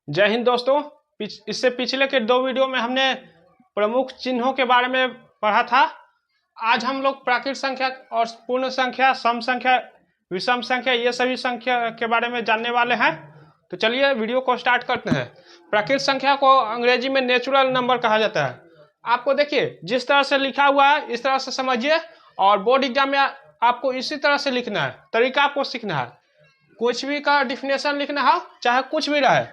जय हिंद दोस्तों। इससे पिछले के 2 वीडियो में हमने प्रमुख चिन्हों के बारे में पढ़ा था। आज हम लोग प्राकृत संख्या और पूर्ण संख्या, सम संख्या, विषम संख्या, ये सभी संख्या के बारे में जानने वाले हैं। तो चलिए वीडियो को स्टार्ट करते हैं। प्राकृत संख्या को अंग्रेजी में नेचुरल नंबर कहा जाता है। आपको देखिए जिस तरह से लिखा हुआ है इस तरह से समझिए, और बोर्ड एग्जाम में आपको इसी तरह से लिखना है। तरीका आपको सीखना है। कुछ भी का डिफिनेशन लिखना है, चाहे कुछ भी रहे,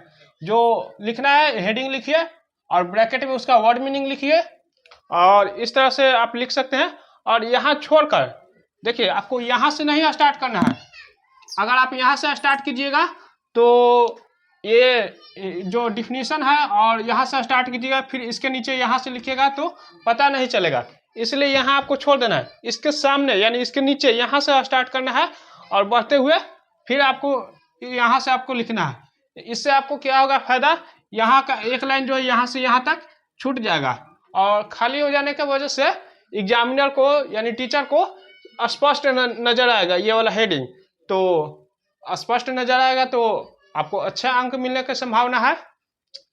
जो लिखना है हेडिंग लिखिए और ब्रैकेट में उसका वर्ड मीनिंग लिखिए, और इस तरह से आप लिख सकते हैं। और यहाँ छोड़कर देखिए, आपको यहाँ से नहीं स्टार्ट करना है। अगर आप यहाँ से स्टार्ट कीजिएगा तो ये जो डिफिनेशन है और यहाँ से स्टार्ट कीजिएगा, फिर इसके नीचे यहाँ से लिखिएगा तो पता नहीं चलेगा। इसलिए यहाँ आपको छोड़ देना है। इसके सामने यानी इसके नीचे यहाँ से स्टार्ट करना है और बढ़ते हुए फिर आपको यहाँ से आपको लिखना है। इससे आपको क्या होगा फायदा, यहाँ का एक लाइन जो है यहाँ से यहाँ तक छूट जाएगा, और खाली हो जाने की वजह से एग्जामिनर को यानी टीचर को स्पष्ट नजर आएगा। ये वाला हेडिंग तो स्पष्ट नजर आएगा तो आपको अच्छा अंक मिलने की संभावना है।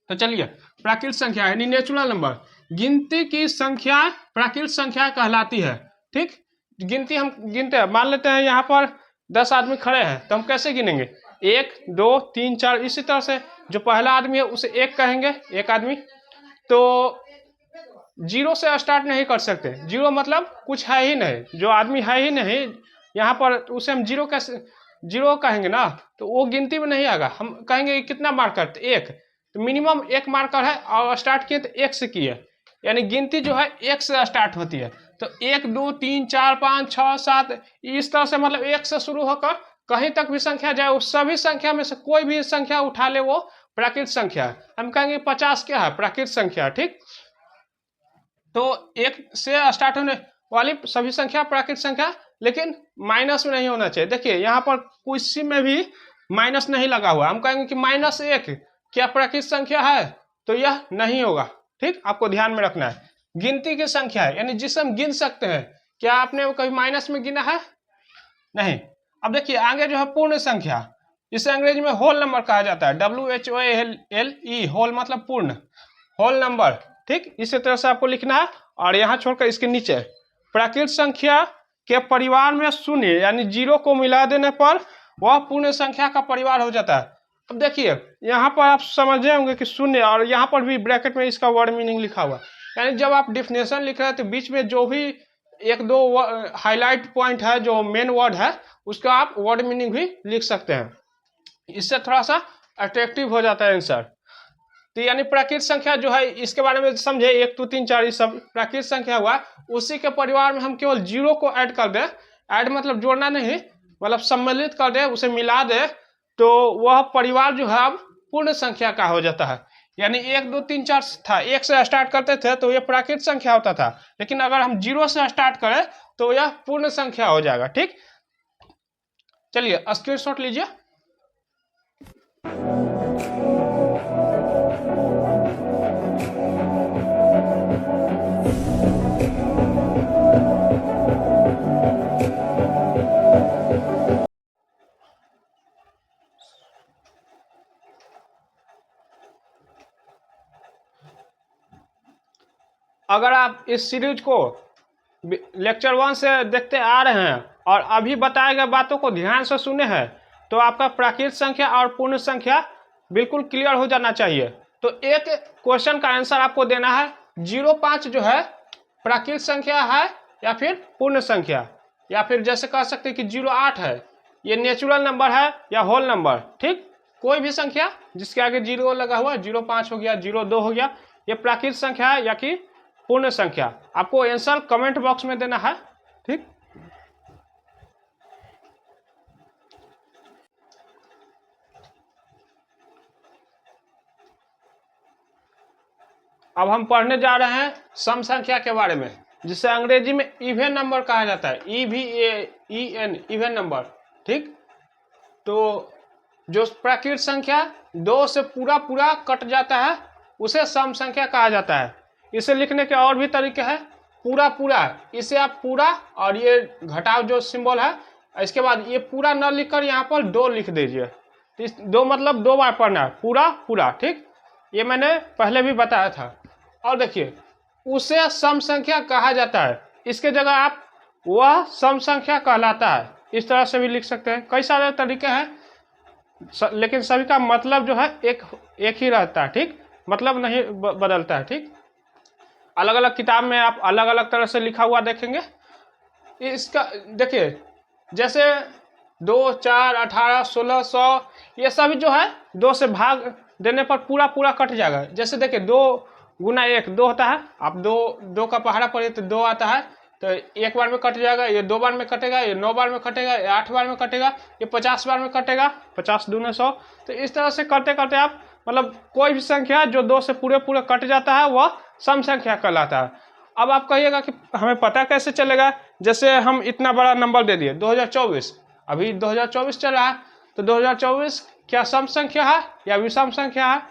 तो चलिए, प्राकृत संख्या यानी नेचुरल नंबर, गिनती की संख्या प्राकृत संख्या कहलाती है। ठीक, गिनती हम गिनते हैं। मान लेते हैं यहाँ पर 10 आदमी खड़े हैं, तो हम कैसे गिनेंगे? 1 2 3 4, इसी तरह से जो पहला आदमी है उसे 1 कहेंगे, एक आदमी। तो 0 से स्टार्ट नहीं कर सकते। 0 मतलब कुछ है ही नहीं, जो आदमी है ही नहीं यहाँ पर, उसे हम 0 कैसे 0 कहेंगे ना, तो वो गिनती में नहीं आएगा। हम कहेंगे कितना मार्कर? 1। तो मिनिमम 1 मार्कर है और स्टार्ट किए तो 1 से किए, यानी गिनती जो है 1 से स्टार्ट होती है। तो 1 2 3 4 5 6 7, इस तरह से मतलब 1 से शुरू होकर कहीं तक भी संख्या जाए, उस सभी संख्या में से कोई भी संख्या उठा ले वो प्राकृत संख्या है। हम कहेंगे 50 क्या है? प्राकृत संख्या। ठीक, तो 1 से स्टार्ट होने वाली सभी संख्या प्राकृत संख्या, लेकिन माइनस में नहीं होना चाहिए। देखिए यहाँ पर किसी में भी माइनस नहीं लगा हुआ। हम कहेंगे कि -1 क्या प्राकृत संख्या है? तो यह नहीं होगा। ठीक, आपको ध्यान में रखना है। गिनती की संख्या है यानी जिसे हम गिन सकते हैं। क्या आपने कभी माइनस में गिना है? नहीं। अब देखिए आगे जो है पूर्ण संख्या, इसे अंग्रेजी में होल नंबर कहा जाता है। WHOLE, होल मतलब पूर्ण, होल नंबर। ठीक, इसी तरह से आपको लिखना है। और यहाँ छोड़कर इसके नीचे प्राकृत संख्या के परिवार में शून्य यानी 0 को मिला देने पर वह पूर्ण संख्या का परिवार हो जाता है। अब देखिए यहाँ पर आप समझे होंगे कि शून्य, और यहाँ पर भी ब्रैकेट में इसका वर्ड मीनिंग लिखा हुआ, यानी जब आप डिफिनेशन लिख रहे हैं तो बीच में जो भी 1-2 हाईलाइट पॉइंट है, जो मेन वर्ड है, उसका आप वर्ड मीनिंग भी लिख सकते हैं। इससे थोड़ा सा अट्रैक्टिव हो जाता है आंसर। तो यानी प्राकृत संख्या जो है, इसके बारे में समझे, 1 2 3 4 ये सब प्राकृत संख्या हुआ। उसी के परिवार में हम केवल 0 को ऐड कर दें, ऐड मतलब जोड़ना नहीं, मतलब सम्मिलित कर दे, उसे मिला दे, तो वह परिवार जो है अब पूर्ण संख्या का हो जाता है। यानी 1 2 3 4 था, 1 से स्टार्ट करते थे तो यह प्राकृत संख्या होता था, लेकिन अगर हम 0 से स्टार्ट करें तो यह पूर्ण संख्या हो जाएगा। ठीक, चलिए स्क्रीनशॉट लीजिए। अगर आप इस सीरीज को लेक्चर 1 से देखते आ रहे हैं और अभी बताए गए बातों को ध्यान से सुने हैं, तो आपका प्राकृत संख्या और पूर्ण संख्या बिल्कुल क्लियर हो जाना चाहिए। तो एक क्वेश्चन का आंसर आपको देना है। 0.5 जो है प्राकृत संख्या है या फिर पूर्ण संख्या, या फिर जैसे कह सकते हैं कि 0.8 है, ये नेचुरल नंबर है या होल नंबर। ठीक, कोई भी संख्या जिसके आगे 0 लगा हुआ, 0.5 हो गया, 0.2 हो गया, ये प्राकृत संख्या है या कि पूर्ण संख्या। आपको आंसर कमेंट बॉक्स में देना है। ठीक, अब हम पढ़ने जा रहे हैं सम संख्या के बारे में, जिसे अंग्रेजी में इवन नंबर कहा जाता है। EVEN, even number. ठीक, तो जो प्राकृत संख्या 2 से पूरा कट जाता है उसे सम संख्या कहा जाता है। इसे लिखने के और भी तरीके हैं। पूरा, इसे आप पूरा और ये घटाव जो सिंबल है, इसके बाद ये पूरा न लिखकर यहाँ पर 2 लिख दीजिए। तो इस दो मतलब 2 बार पढ़ना है, पूरा पूरा, ठीक। ये मैंने पहले भी बताया था। और देखिए, उसे सम संख्या कहा जाता है, इसके जगह आप वह सम संख्या कहलाता है, इस तरह से भी लिख सकते हैं। कई सारे तरीके हैं, लेकिन सभी का मतलब जो है एक ही रहता है, ठीक। मतलब नहीं बदलता है, ठीक। अलग अलग किताब में आप अलग अलग तरह से लिखा हुआ देखेंगे। इसका देखिए, जैसे 2, 4, 18, 16, 100, ये सभी जो है 2 से भाग देने पर पूरा पूरा कट जाएगा। जैसे देखिए 2 गुना 1 2 होता है, आप 2 का पहाड़ा पड़े तो 2 आता है, तो 1 बार में कट जाएगा, ये 2 बार में कटेगा, ये 9 बार में कटेगा, ये 8 बार में कटेगा, ये 50 बार में कटेगा, 50 दूना 100। तो इस तरह से करते करते आप मतलब कोई भी संख्या जो 2 से पूरे पूरे कट जाता है वह सम संख्या कहलाता है। अब आप कहिएगा कि हमें पता कैसे चलेगा, जैसे हम इतना बड़ा नंबर दे दिए 2024, अभी 2024 चल रहा है, तो 2024 क्या सम संख्या है या विषम संख्या है,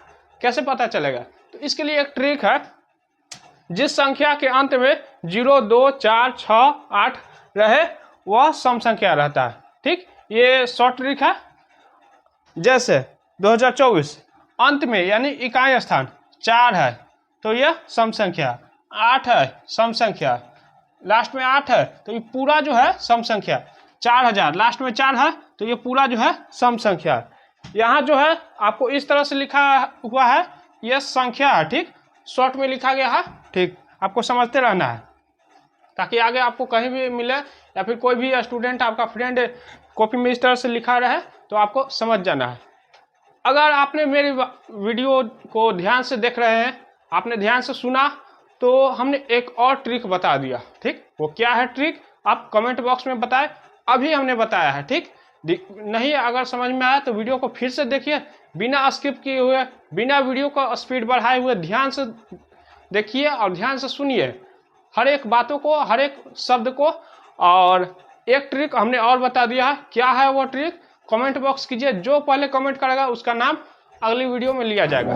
कैसे पता चलेगा? तो इसके लिए एक ट्रिक है, जिस संख्या के अंत में 0, 2, 4, 6, 8 रहे वह सम संख्या रहता है, ठीक। ये शॉर्ट ट्रिक है। जैसे 2024 अंत में यानी इकाई स्थान 4 है तो यह सम संख्या, 8 है सम संख्या, लास्ट में 8 है तो ये पूरा जो है सम संख्या, 4000 लास्ट में 4 है तो ये पूरा जो है सम संख्या। यहाँ जो है आपको इस तरह से लिखा हुआ है, यह संख्या है, ठीक। शॉर्ट में लिखा गया है, ठीक। आपको समझते रहना है ताकि आगे आपको कहीं भी मिले या फिर कोई भी स्टूडेंट आपका फ्रेंड कॉपी में इस तरह से लिखा रहे तो आपको समझ जाना है। अगर आपने मेरी वीडियो को ध्यान से देख रहे हैं, आपने ध्यान से सुना, तो हमने एक और ट्रिक बता दिया, ठीक। वो क्या है ट्रिक, आप कमेंट बॉक्स में बताएं, अभी हमने बताया है, ठीक। नहीं अगर समझ में आया तो वीडियो को फिर से देखिए, बिना स्किप किए हुए, बिना वीडियो का स्पीड बढ़ाए हुए ध्यान से देखिए और ध्यान से सुनिए हर एक बातों को, हर एक शब्द को। और एक ट्रिक हमने और बता दिया है, क्या है वो ट्रिक, कमेंट बॉक्स कीजिए, जो पहले कमेंट करेगा उसका नाम अगली वीडियो में लिया जाएगा।